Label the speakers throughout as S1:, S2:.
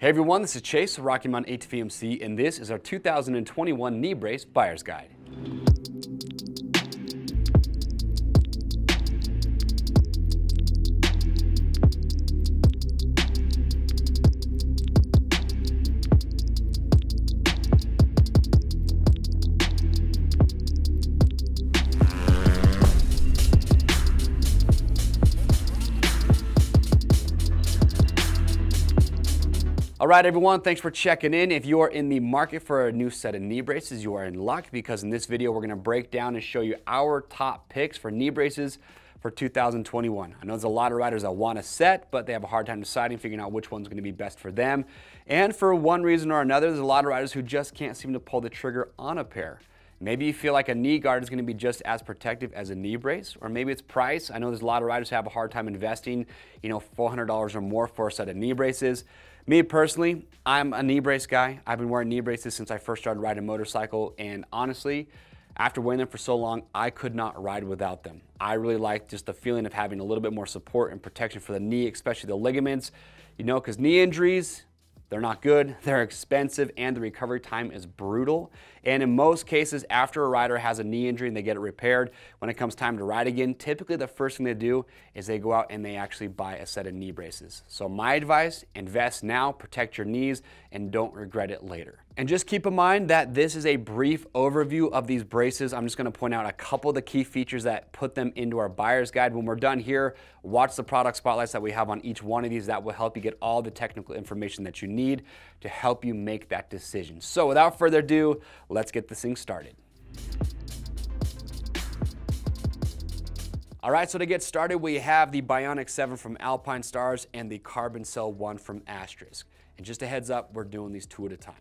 S1: Hey everyone, this is Chase of Rocky Mountain ATV, and this is our 2021 Knee Brace Buyer's Guide. All right, everyone, thanks for checking in. If you are in the market for a new set of knee braces, you are in luck, because in this video, we're gonna break down and show you our top picks for knee braces for 2021. I know there's a lot of riders that want a set, but they have a hard time deciding, figuring out which one's gonna be best for them. And for one reason or another, there's a lot of riders who just can't seem to pull the trigger on a pair. Maybe you feel like a knee guard is going to be just as protective as a knee brace, or maybe it's price. I know there's a lot of riders who have a hard time investing, $400 or more for a set of knee braces. Me personally, I'm a knee brace guy. I've been wearing knee braces since I first started riding a motorcycle, and honestly, after wearing them for so long, I could not ride without them. I really like just the feeling of having a little bit more support and protection for the knee, especially the ligaments, because knee injuries, they're not good, they're expensive, and the recovery time is brutal. And in most cases, after a rider has a knee injury and they get it repaired, when it comes time to ride again, typically the first thing they do is they go out and they actually buy a set of knee braces. So my advice, invest now, protect your knees, and don't regret it later. And just keep in mind that this is a brief overview of these braces. I'm just gonna point out a couple of the key features that put them into our buyer's guide. When we're done here, watch the product spotlights that we have on each one of these. That will help you get all the technical information that you need to help you make that decision. So without further ado, let's get this thing started. All right, so to get started, we have the Bionic 7 from Alpinestars and the Carbon Cell 1 from Asterisk. And just a heads up, we're doing these two at a time.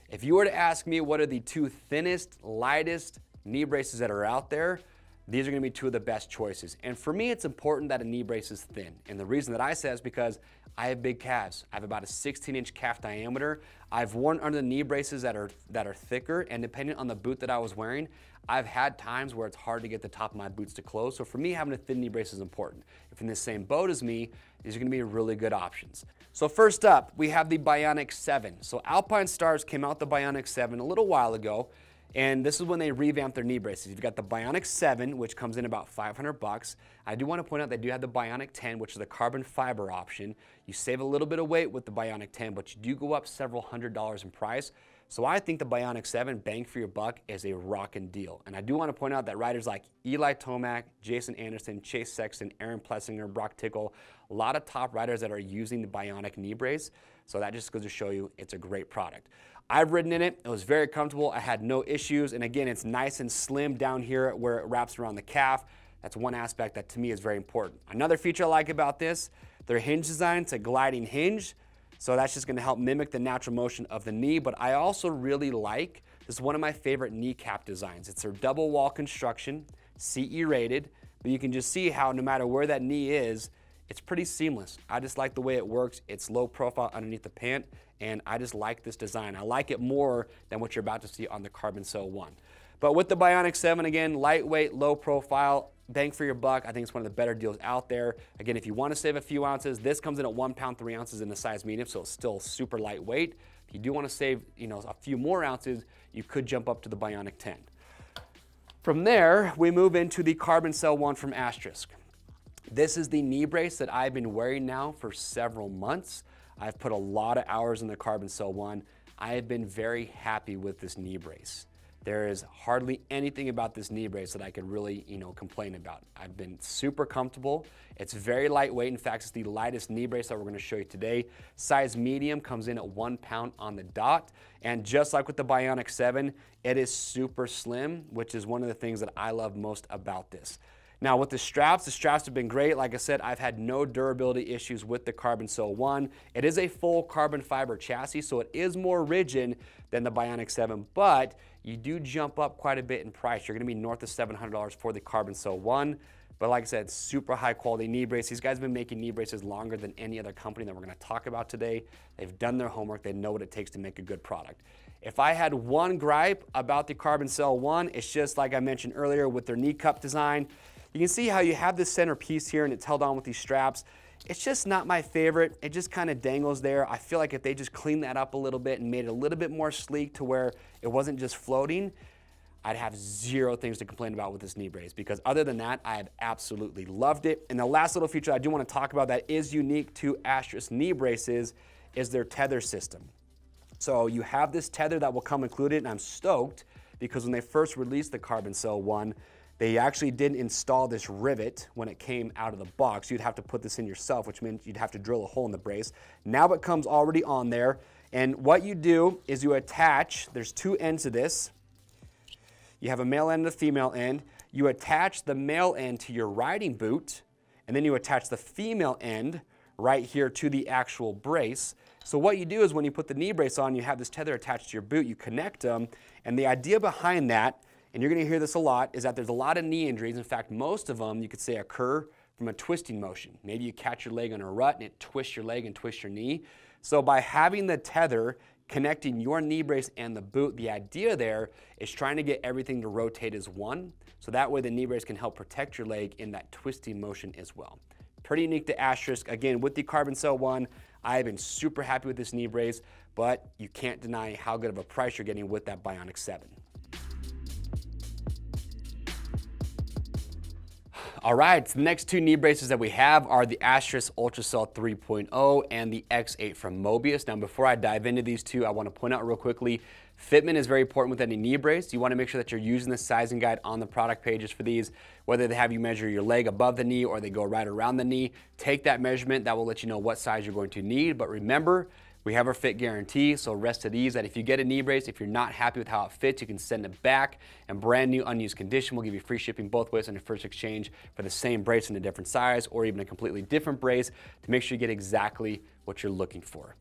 S1: If you were to ask me what are the two thinnest, lightest knee braces that are out there, these are gonna be two of the best choices. And for me, it's important that a knee brace is thin. And the reason that I say is because I have big calves. I have about a 16-inch calf diameter. I've worn under the knee braces that are thicker, and depending on the boot that I was wearing, I've had times where it's hard to get the top of my boots to close. So for me, having a thin knee brace is important. If you're in the same boat as me, these are gonna be really good options. So first up, we have the Bionic 7. So Alpinestars came out the Bionic 7 a little while ago, and this is when they revamped their knee braces. You've got the Bionic 7, which comes in about $500. I do want to point out they do have the Bionic 10, which is the carbon fiber option. You save a little bit of weight with the Bionic 10, but you do go up several $100s in price. So I think the Bionic 7, bang for your buck, is a rockin' deal. And I do want to point out that riders like Eli Tomac, Jason Anderson, Chase Sexton, Aaron Plessinger, Brock Tickle, a lot of top riders that are using the Bionic knee brace. So that just goes to show you it's a great product. I've ridden in it. It was very comfortable. I had no issues. And again, it's nice and slim down here where it wraps around the calf. That's one aspect that to me is very important. Another feature I like about this, their hinge design, it's a gliding hinge. So that's just gonna help mimic the natural motion of the knee. But I also really like, this is one of my favorite kneecap designs. It's their double wall construction, CE rated, but you can just see how no matter where that knee is, it's pretty seamless. I just like the way it works. It's low profile underneath the pant, and I just like this design. I like it more than what you're about to see on the Carbon Cell 1. But with the Bionic 7, again, lightweight, low profile, bang for your buck. I think it's one of the better deals out there. Again, if you want to save a few ounces, this comes in at 1 pound, 3 ounces in the size medium, so it's still super lightweight. If you do want to save, a few more ounces, you could jump up to the Bionic 10. From there, we move into the Carbon Cell 1 from Asterisk. This is the knee brace that I've been wearing now for several months. I've put a lot of hours in the Carbon Cell 1. I have been very happy with this knee brace. There is hardly anything about this knee brace that I could really, complain about. I've been super comfortable. It's very lightweight. In fact, it's the lightest knee brace that we're gonna show you today. Size medium, comes in at 1 pound on the dot. And just like with the Bionic 7, it is super slim, which is one of the things that I love most about this. Now with the straps have been great. Like I said, I've had no durability issues with the Carbon Cell 1. It is a full carbon fiber chassis, so it is more rigid than the Bionic 7, but you do jump up quite a bit in price. You're gonna be north of $700 for the Carbon Cell 1. But like I said, super high quality knee brace. These guys have been making knee braces longer than any other company that we're gonna talk about today. They've done their homework. They know what it takes to make a good product. If I had one gripe about the Carbon Cell 1, it's just like I mentioned earlier with their knee cup design. You can see how you have this center piece here and it's held on with these straps. It's just not my favorite. It just kind of dangles there. I feel like if they just cleaned that up a little bit and made it a little bit more sleek to where it wasn't just floating, I'd have zero things to complain about with this knee brace, because other than that, I have absolutely loved it. And the last little feature I do want to talk about that is unique to Asterisk knee braces is their tether system. So you have this tether that will come included, and I'm stoked because when they first released the Carbon Cell one, they actually didn't install this rivet when it came out of the box. You'd have to put this in yourself, which meant you'd have to drill a hole in the brace. Now it comes already on there, and what you do is you attach, there's two ends to this. You have a male end and a female end. You attach the male end to your riding boot, and then you attach the female end right here to the actual brace. So what you do is when you put the knee brace on, you have this tether attached to your boot, you connect them, and the idea behind that, and you're gonna hear this a lot, is that there's a lot of knee injuries. In fact, most of them you could say occur from a twisting motion. Maybe you catch your leg on a rut and it twists your leg and twists your knee. So by having the tether connecting your knee brace and the boot, the idea there is trying to get everything to rotate as one, so that way the knee brace can help protect your leg in that twisting motion as well. Pretty unique to Asterisk. Again, with the Carbon Cell one, I've been super happy with this knee brace, but you can't deny how good of a price you're getting with that Bionic 7. All right, so the next two knee braces that we have are the Asterisk ultracell 3.0 and the X8 from Mobius. Now, before I dive into these two, I want to point out real quickly, fitment is very important with any knee brace. You want to make sure that you're using the sizing guide on the product pages for these, whether they have you measure your leg above the knee or they go right around the knee. Take that measurement. That will let you know what size you're going to need. But remember, we have our fit guarantee, so rest at ease that if you get a knee brace, if you're not happy with how it fits, you can send it back in brand new unused condition. We'll give you free shipping both ways on your first exchange for the same brace in a different size or even a completely different brace to make sure you get exactly what you're looking for.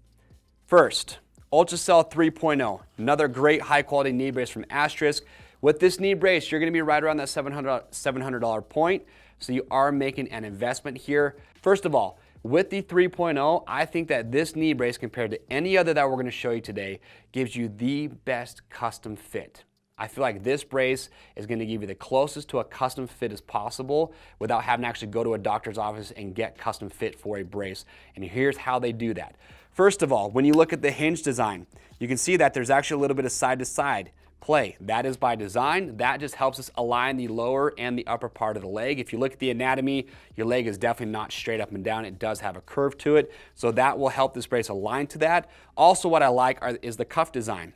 S1: First, ultracell 3.0, another great high quality knee brace from Asterisk. With this knee brace, you're gonna be right around that $700 point, so you are making an investment here. First of all, with the 3.0, I think that this knee brace, compared to any other that we're going to show you today, gives you the best custom fit. I feel like this brace is going to give you the closest to a custom fit as possible without having to actually go to a doctor's office and get custom fit for a brace. And here's how they do that. First of all, when you look at the hinge design, you can see that there's actually a little bit of side-to-side play. That is by design. That just helps us align the lower and the upper part of the leg. If you look at the anatomy, your leg is definitely not straight up and down. It does have a curve to it, so that will help this brace align to that. Also, what I like is the cuff design.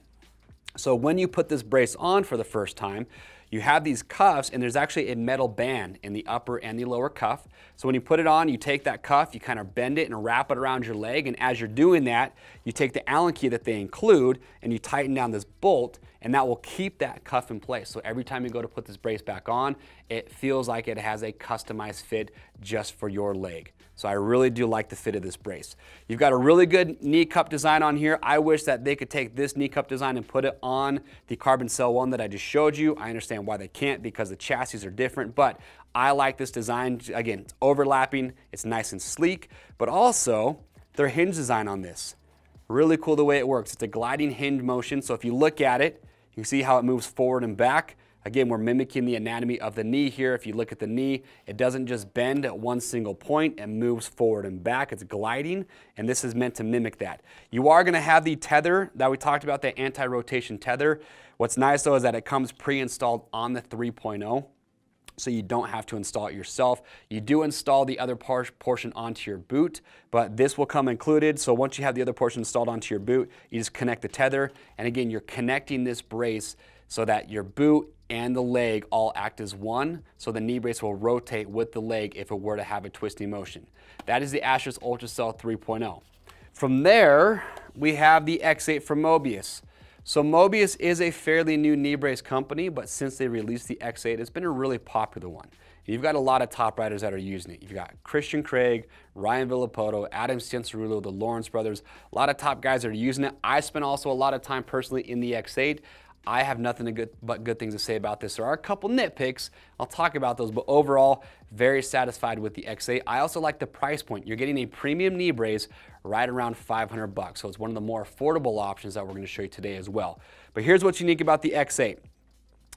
S1: So when you put this brace on for the first time, you have these cuffs, and there's actually a metal band in the upper and the lower cuff. So when you put it on, you take that cuff, you kind of bend it and wrap it around your leg, and as you're doing that, you take the Allen key that they include and you tighten down this bolt, and that will keep that cuff in place. So every time you go to put this brace back on, it feels like it has a customized fit just for your leg. So I really do like the fit of this brace. You've got a really good knee cup design on here. I wish that they could take this knee cup design and put it on the Carbon Cell one that I just showed you. I understand why they can't because the chassis are different, but I like this design. Again, it's overlapping, it's nice and sleek, but also their hinge design on this. Really cool the way it works. It's a gliding hinge motion, so if you look at it, you can see how it moves forward and back. Again, we're mimicking the anatomy of the knee here. If you look at the knee, it doesn't just bend at one single point, it moves forward and back. It's gliding, and this is meant to mimic that. You are gonna have the tether that we talked about, the anti-rotation tether. What's nice though is that it comes pre-installed on the 3.0. So you don't have to install it yourself. You do install the other portion onto your boot, but this will come included. So once you have the other portion installed onto your boot, you just connect the tether. And again, you're connecting this brace so that your boot and the leg all act as one, so the knee brace will rotate with the leg if it were to have a twisting motion. That is the Asterisk ultracell 3.0. From there, we have the X8 from Mobius. So Mobius is a fairly new knee brace company, but since they released the X8, it's been a really popular one. You've got a lot of top riders that are using it. You've got Christian Craig, Ryan Villapoto, Adam Cianciarulo, the Lawrence brothers. A lot of top guys that are using it. I spent also a lot of time personally in the X8. I have nothing but good things to say about this. There are a couple nitpicks. I'll talk about those, but overall, very satisfied with the X8. I also like the price point. You're getting a premium knee brace right around $500, so it's one of the more affordable options that we're going to show you today as well. But here's what's unique about the X8.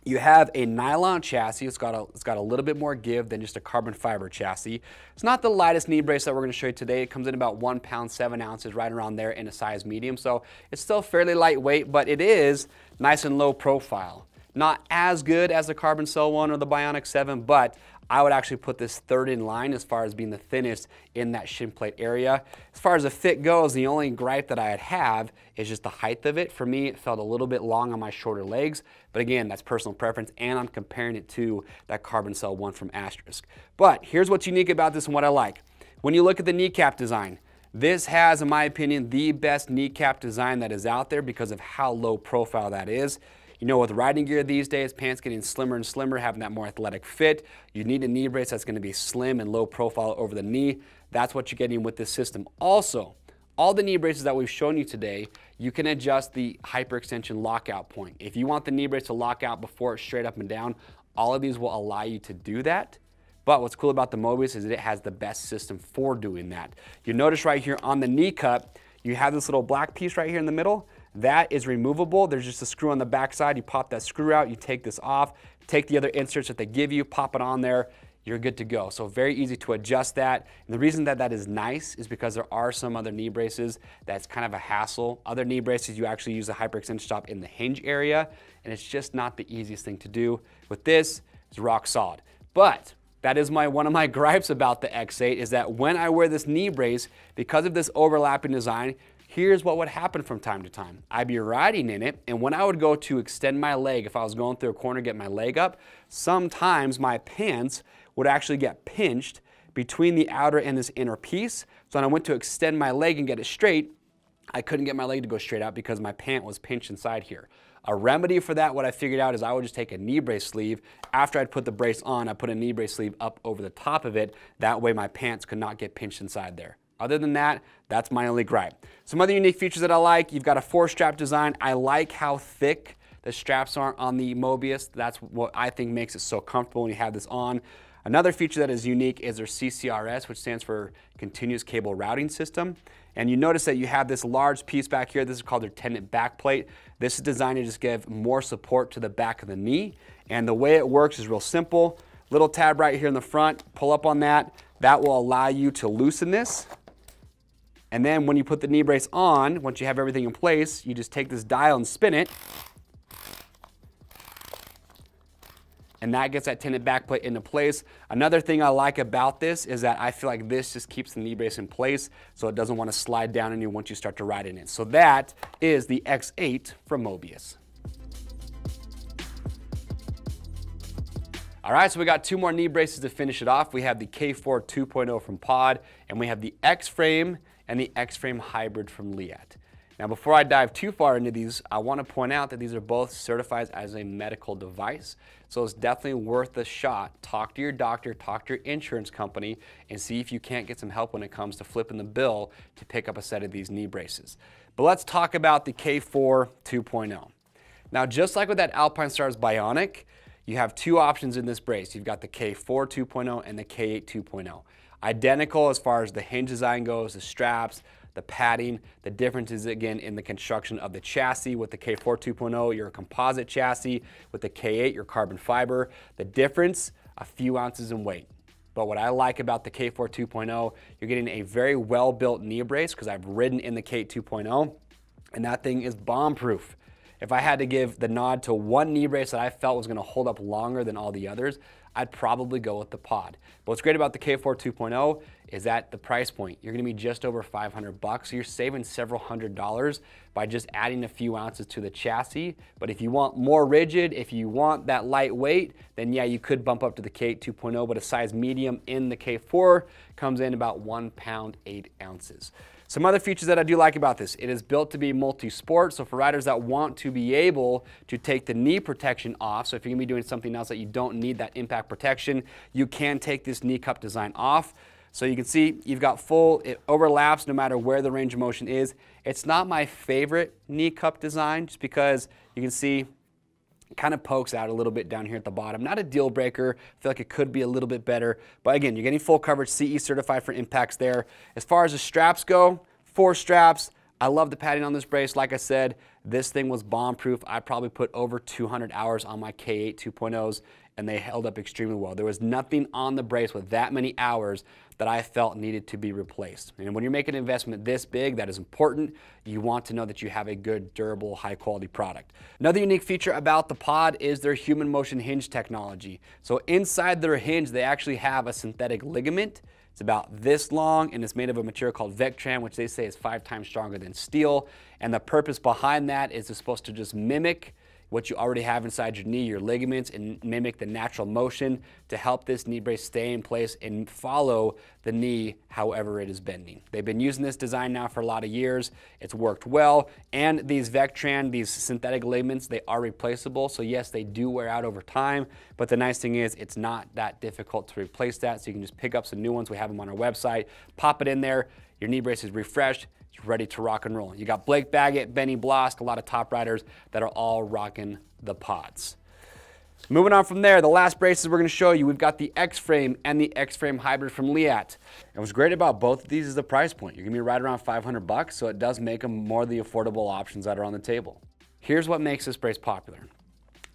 S1: You have a nylon chassis. It's got a little bit more give than just a carbon fiber chassis. It's not the lightest knee brace that we're going to show you today. It comes in about 1 pound 7 ounces, right around there, in a size medium. So it's still fairly lightweight, but it is nice and low profile. Not as good as the Carbon Cell one or the Bionic 7, but I would actually put this third in line as far as being the thinnest in that shin plate area. As far as the fit goes, the only gripe that I'd have is just the height of it. For me, it felt a little bit long on my shorter legs, but again, that's personal preference, and I'm comparing it to that Carbon Cell one from Asterisk. But here's what's unique about this and what I like. When you look at the kneecap design, this has, in my opinion, the best kneecap design that is out there because of how low profile that is. You know, with riding gear these days, pants getting slimmer and slimmer, having that more athletic fit, you need a knee brace that's going to be slim and low profile over the knee. That's what you're getting with this system. Also, all the knee braces that we've shown you today, you can adjust the hyperextension lockout point. If you want the knee brace to lock out before it's straight up and down, all of these will allow you to do that. But what's cool about the Mobius is that it has the best system for doing that. You notice right here on the knee cup, you have this little black piece right here in the middle. That is removable. There's just a screw on the back side. You pop that screw out, you take this off, take the other inserts that they give you, pop it on there, you're good to go. So very easy to adjust that. And the reason that that is nice is because there are some other knee braces that's kind of a hassle. Other knee braces, you actually use the hyperextension stop in the hinge area, and it's just not the easiest thing to do. With this, it's rock solid. But that is one of my gripes about the X8 is that when I wear this knee brace, because of this overlapping design, here's what would happen from time to time. I'd be riding in it, and when I would go to extend my leg, if I was going through a corner to get my leg up, sometimes my pants would actually get pinched between the outer and this inner piece. So when I went to extend my leg and get it straight, I couldn't get my leg to go straight out because my pant was pinched inside here. A remedy for that, what I figured out is I would just take a knee brace sleeve. After I'd put the brace on, I put a knee brace sleeve up over the top of it. That way my pants could not get pinched inside there. Other than that, that's my only gripe. Some other unique features that I like, you've got a 4-strap design. I like how thick the straps are on the Mobius. That's what I think makes it so comfortable when you have this on. Another feature that is unique is their CCRS, which stands for Continuous Cable Routing System. And you notice that you have this large piece back here. This is called their tendon back plate. This is designed to just give more support to the back of the knee. And the way it works is real simple. Little tab right here in the front, pull up on that. That will allow you to loosen this. And then when you put the knee brace on, once you have everything in place, you just take this dial and spin it. And that gets that tendon back plate into place. Another thing I like about this is that I feel like this just keeps the knee brace in place so it doesn't want to slide down on you once you start to ride in it. So that is the X8 from Mobius. All right, so we got 2 more knee braces to finish it off. We have the K4 2.0 from Pod, and we have the X-Frame and the X-Frame Hybrid from Leatt. Now, before I dive too far into these, I want to point out that these are both certified as a medical device, so it's definitely worth a shot. Talk to your doctor, talk to your insurance company, and see if you can't get some help when it comes to flipping the bill to pick up a set of these knee braces. But let's talk about the K4 2.0. Now, just like with that Alpinestars Bionic, you have 2 options in this brace. You've got the K4 2.0 and the K8 2.0. Identical as far as the hinge design goes, the straps, the padding. The difference is, again, in the construction of the chassis. With the K4 2.0, you're a composite chassis. With the K8, you're carbon fiber. The difference, a few ounces in weight. But what I like about the K4 2.0, you're getting a very well-built knee brace because I've ridden in the K8 2.0, and that thing is bomb-proof. If I had to give the nod to one knee brace that I felt was going to hold up longer than all the others, I'd probably go with the Pod. But what's great about the K4 2.0 is at the price point. You're going to be just over $500, so you're saving several $100s by just adding a few ounces to the chassis. But if you want more rigid, if you want that lightweight, then yeah, you could bump up to the K8 2.0, but a size medium in the K4 comes in about 1 pound 8 ounces. Some other features that I do like about this, it is built to be multi-sport, so for riders that want to be able to take the knee protection off, so if you're going to be doing something else that you don't need that impact protection, you can take this knee cup design off. So you can see you've got full, it overlaps no matter where the range of motion is. It's not my favorite knee cup design just because you can see it kind of pokes out a little bit down here at the bottom. Not a deal breaker. I feel like it could be a little bit better. But again, you're getting full coverage, CE certified for impacts there. As far as the straps go, 4 straps. I love the padding on this brace. Like I said, this thing was bomb-proof. I probably put over 200 hours on my K8 2.0s, and they held up extremely well. There was nothing on the brace with that many hours that I felt needed to be replaced. And when you're making an investment this big, that is important. You want to know that you have a good, durable, high-quality product. Another unique feature about the pod is their human motion hinge technology. So inside their hinge, they actually have a synthetic ligament. It's about this long, and it's made of a material called Vectran, which they say is 5 times stronger than steel. And the purpose behind that is it's supposed to just mimic what you already have inside your knee, your ligaments, and mimic the natural motion to help this knee brace stay in place and follow the knee however it is bending. They've been using this design now for a lot of years. It's worked well, and these Vectran, these synthetic ligaments, they are replaceable. So yes, they do wear out over time, but the nice thing is it's not that difficult to replace that. So you can just pick up some new ones. We have them on our website, pop it in there, your knee brace is refreshed, ready to rock and roll. You got Blake Baggett, Benny Blosk, a lot of top riders that are all rocking the pods. Moving on from there, the last braces we're going to show you, we've got the X-Frame and the X-Frame Hybrid from Leatt. And what's great about both of these is the price point. You're going to be right around 500 bucks, so it does make them more the affordable options that are on the table. Here's what makes this brace popular.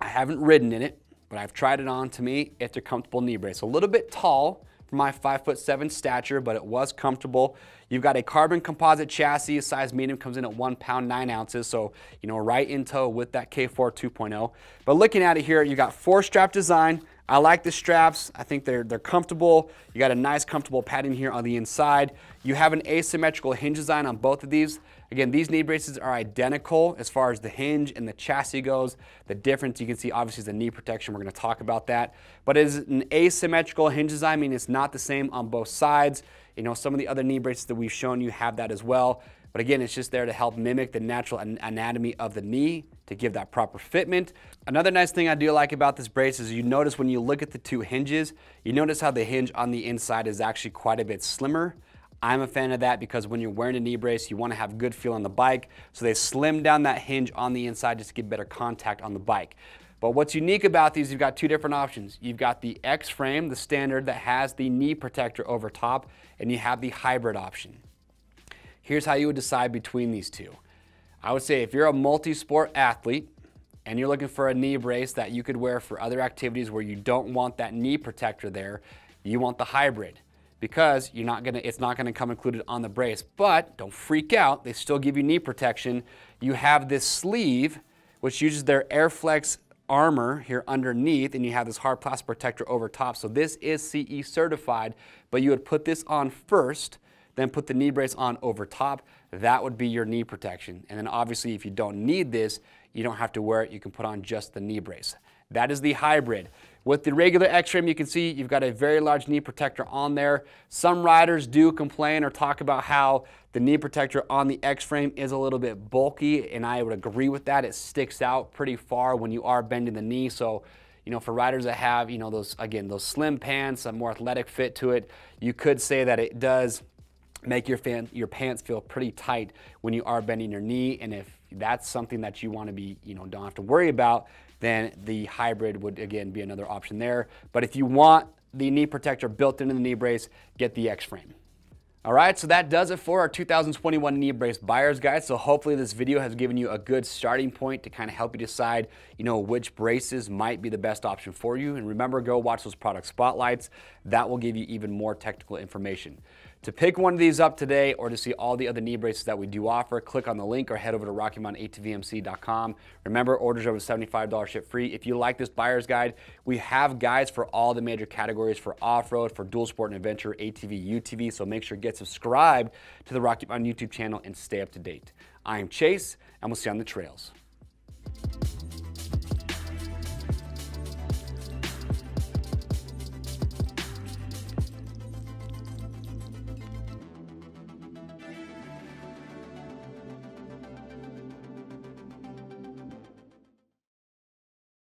S1: I haven't ridden in it, but I've tried it on. To me, it's a comfortable knee brace. A little bit tall for my 5'7" stature, but it was comfortable. You've got a carbon composite chassis, size medium, comes in at 1 pound 9 ounces, so right in tow with that K4 2.0. But looking at it here, you got 4-strap design. I like the straps. I think they're comfortable. You got a nice comfortable padding here on the inside. You have an asymmetrical hinge design on both of these. Again, these knee braces are identical as far as the hinge and the chassis goes. The difference you can see obviously is the knee protection. We're going to talk about that. But it is an asymmetrical hinge design, meaning it's not the same on both sides. Some of the other knee braces that we've shown you have that as well. But again, it's just there to help mimic the natural anatomy of the knee to give that proper fitment. Another nice thing I do like about this brace is you notice when you look at the two hinges, you notice how the hinge on the inside is actually quite a bit slimmer. I'm a fan of that because when you're wearing a knee brace, you want to have good feel on the bike. So they slim down that hinge on the inside just to get better contact on the bike. But what's unique about these, you've got two different options. You've got the X-Frame, the standard that has the knee protector over top, and you have the hybrid option. Here's how you would decide between these two. I would say if you're a multi-sport athlete and you're looking for a knee brace that you could wear for other activities where you don't want that knee protector there, you want the hybrid because it's not gonna come included on the brace. But don't freak out, they still give you knee protection. You have this sleeve, which uses their Airflex armor here underneath, and you have this hard plastic protector over top. So this is CE certified, but you would put this on first, then put the knee brace on over top. That would be your knee protection. And then obviously if you don't need this, you don't have to wear it. You can put on just the knee brace. That is the hybrid. With the regular X-Frame, you can see you've got a very large knee protector on there. Some riders do complain or talk about how the knee protector on the X-Frame is a little bit bulky, and I would agree with that. It sticks out pretty far when you are bending the knee. So, for riders that have, those slim pants, a more athletic fit to it, you could say that it does make your pants feel pretty tight when you are bending your knee. And if that's something that you want to be, don't have to worry about, then the hybrid would again be another option there. But if you want the knee protector built into the knee brace, get the X-Frame. All right, so that does it for our 2021 Knee Brace Buyer's Guide. So hopefully this video has given you a good starting point to kind of help you decide, which braces might be the best option for you. And remember, go watch those product spotlights. That will give you even more technical information. To pick one of these up today or to see all the other knee braces that we do offer, click on the link or head over to RockyMountain-ATVMC.com. Remember, orders over $75 ship free. If you like this buyer's guide, we have guides for all the major categories for off-road, for dual sport and adventure, ATV, UTV. So make sure to get subscribed to the Rocky Mountain YouTube channel and stay up to date. I am Chase, and we'll see you on the trails.